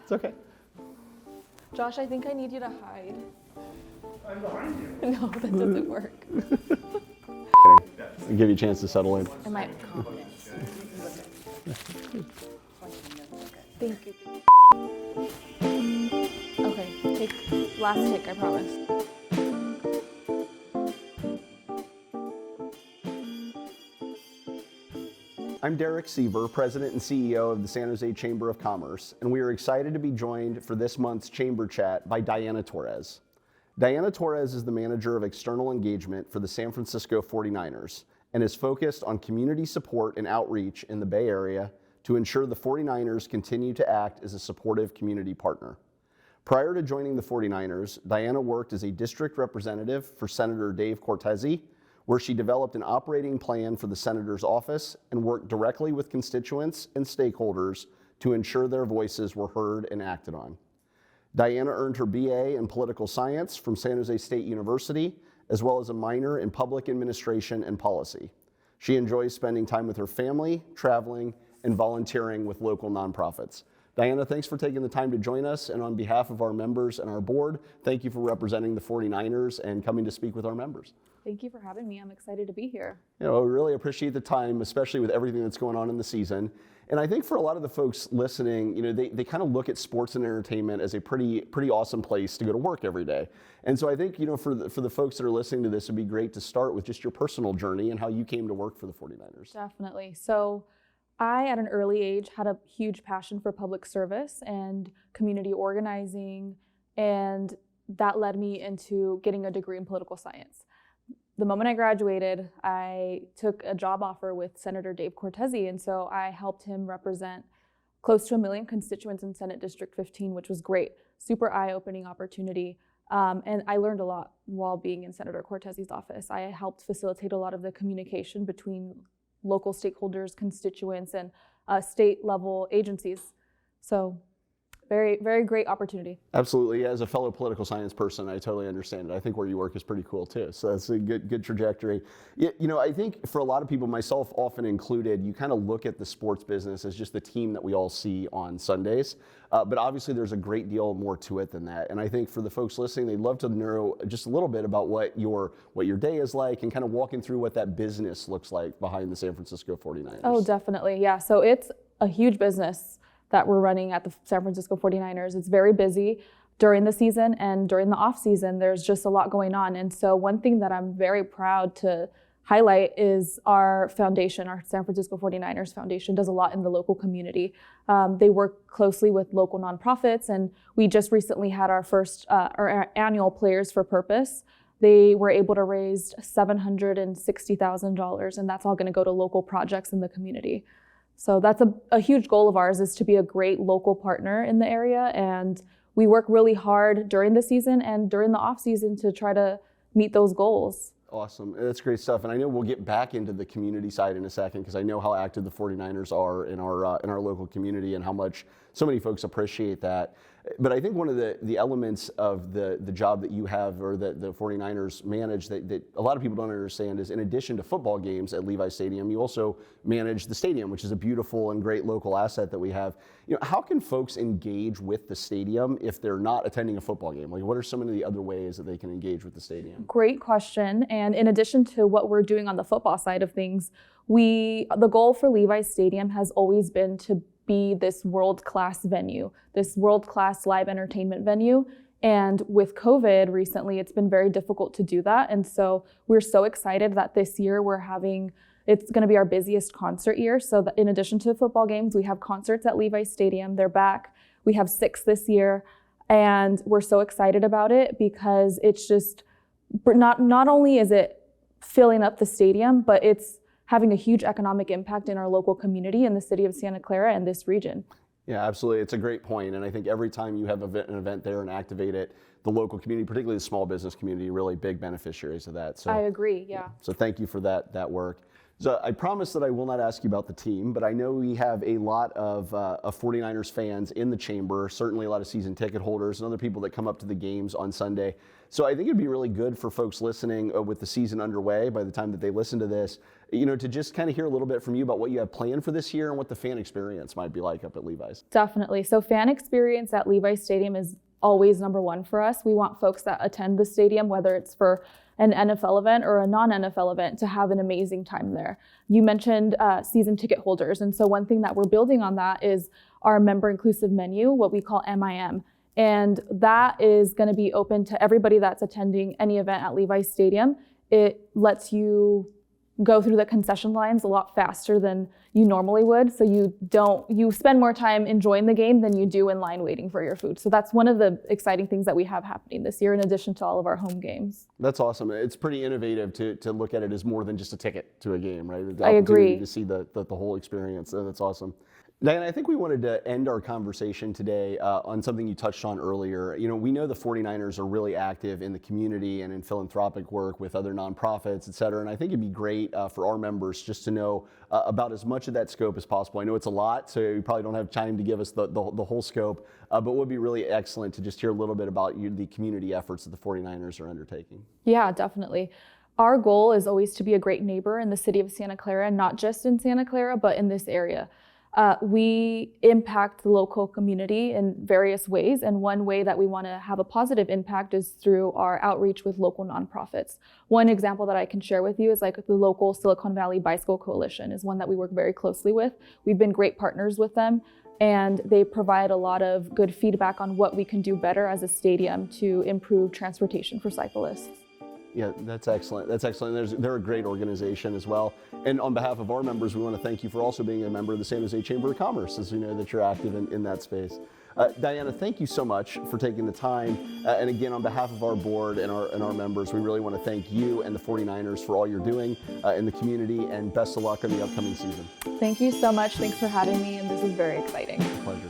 It's okay. Josh, I think I need you to hide. I'm behind you. No, that doesn't work. I'll give you a chance to settle in. I might. Thank you. Okay, last take, I promise. I'm Derek Seaver, President and CEO of the San Jose Chamber of Commerce, and we are excited to be joined for this month's Chamber Chat by Diana Torres. Diana Torres is the Manager of External Engagement for the San Francisco 49ers and is focused on community support and outreach in the Bay Area to ensure the 49ers continue to act as a supportive community partner. Prior to joining the 49ers, Diana worked as a district representative for Senator Dave Cortese, where she developed an operating plan for the senator's office and worked directly with constituents and stakeholders to ensure their voices were heard and acted on. Diana earned her BA in political science from San Jose State University, as well as a minor in public administration and policy. She enjoys spending time with her family, traveling, and volunteering with local nonprofits. Diana, thanks for taking the time to join us, and on behalf of our members and our board, thank you for representing the 49ers and coming to speak with our members. Thank you for having me. I'm excited to be here. You know, I really appreciate the time, especially with everything that's going on in the season. And I think for a lot of the folks listening, you know, they kind of look at sports and entertainment as a pretty awesome place to go to work every day. And so I think, you know, for the folks that are listening to this, it'd be great to start with just your personal journey and how you came to work for the 49ers. Definitely. So I, at an early age, had a huge passion for public service and community organizing, and that led me into getting a degree in political science. The moment I graduated, I took a job offer with Senator Dave Cortese, and so I helped him represent close to 1 million constituents in Senate District 15, which was great. Super eye-opening opportunity, and I learned a lot while being in Senator Cortese's office. I helped facilitate a lot of the communication between local stakeholders, constituents, and state-level agencies. So very, very great opportunity. Absolutely. As a fellow political science person, I totally understand it. I think where you work is pretty cool too. So that's a good trajectory. You know, I think for a lot of people, myself often included, you kind of look at the sports business as just the team that we all see on Sundays. But obviously there's a great deal more to it than that. And I think for the folks listening, they'd love to know just a little bit about what your day is like and kind of walking through what that business looks like behind the San Francisco 49ers. Oh, definitely. Yeah. So it's a huge business that we're running at the San Francisco 49ers. It's very busy during the season, and during the off season, there's just a lot going on. And so one thing that I'm very proud to highlight is our foundation. Our San Francisco 49ers Foundation does a lot in the local community. They work closely with local nonprofits, and we just recently had our first, our annual Players for Purpose. They were able to raise $760,000, and that's all gonna go to local projects in the community. So that's a huge goal of ours, is to be a great local partner in the area. And we work really hard during the season and during the off season to try to meet those goals. Awesome. That's great stuff. And I know we'll get back into the community side in a second, because I know how active the 49ers are in our local community and how much so many folks appreciate that. But I think one of the elements of the job that you have, or that the 49ers manage, that a lot of people don't understand, is in addition to football games at Levi Stadium, you also manage the stadium, which is a beautiful and great local asset that we have. You know, how can folks engage with the stadium if they're not attending a football game? Like, what are some of the other ways that they can engage with the stadium? Great question. And in addition to what we're doing on the football side of things, the goal for Levi Stadium has always been to be this world-class venue, this world-class live entertainment venue. And with COVID recently, it's been very difficult to do that. And so we're so excited that this year it's gonna be our busiest concert year. So that in addition to football games, we have concerts at Levi Stadium. They're back. We have 6 this year. And we're so excited about it because it's just, not only is it filling up the stadium, but it's having a huge economic impact in our local community in the city of Santa Clara and this region. Yeah, absolutely. It's a great point. And I think every time you have an event there and activate it, the local community, particularly the small business community, really big beneficiaries of that. So I agree, yeah. So thank you for that work. So I promise that I will not ask you about the team, but I know we have a lot of 49ers fans in the chamber, certainly a lot of season ticket holders and other people that come up to the games on Sunday. So I think it'd be really good for folks listening with the season underway by the time that they listen to this, to just kind of hear a little bit from you about what you have planned for this year and what the fan experience might be like up at Levi's. Definitely. So fan experience at Levi's Stadium is always number one for us. We want folks that attend the stadium, whether it's for an NFL event or a non-NFL event, to have an amazing time there. You mentioned season ticket holders. And so one thing that we're building on that is our member inclusive menu, what we call MIM. And that is going to be open to everybody that's attending any event at Levi's Stadium. It lets you go through the concession lines a lot faster than you normally would. So you spend more time enjoying the game than you do in line waiting for your food. So that's one of the exciting things that we have happening this year, in addition to all of our home games. That's awesome. It's pretty innovative to look at it as more than just a ticket to a game, right? The I agree. opportunity to see the whole experience. That's awesome. Diana, I think we wanted to end our conversation today on something you touched on earlier. We know the 49ers are really active in the community and in philanthropic work with other nonprofits, et cetera. And I think it'd be great for our members just to know about as much of that scope as possible. I know it's a lot, so you probably don't have time to give us the whole scope, but it would be really excellent to just hear a little bit about the community efforts that the 49ers are undertaking. Yeah, definitely. Our goal is always to be a great neighbor in the city of Santa Clara, not just in Santa Clara, but in this area. We impact the local community in various ways, and one way that we want to have a positive impact is through our outreach with local nonprofits. One example that I can share with you is like the local Silicon Valley Bicycle Coalition is one that we work very closely with. We've been great partners with them, and they provide a lot of good feedback on what we can do better as a stadium to improve transportation for cyclists. Yeah, that's excellent. That's excellent. They're a great organization as well. And on behalf of our members, we want to thank you for also being a member of the San Jose Chamber of Commerce, as we know that you're active in that space. Diana, thank you so much for taking the time. And again, on behalf of our board and our members, we really want to thank you and the 49ers for all you're doing in the community, and best of luck in the upcoming season. Thank you so much. Thanks for having me, and this is very exciting. Pleasure.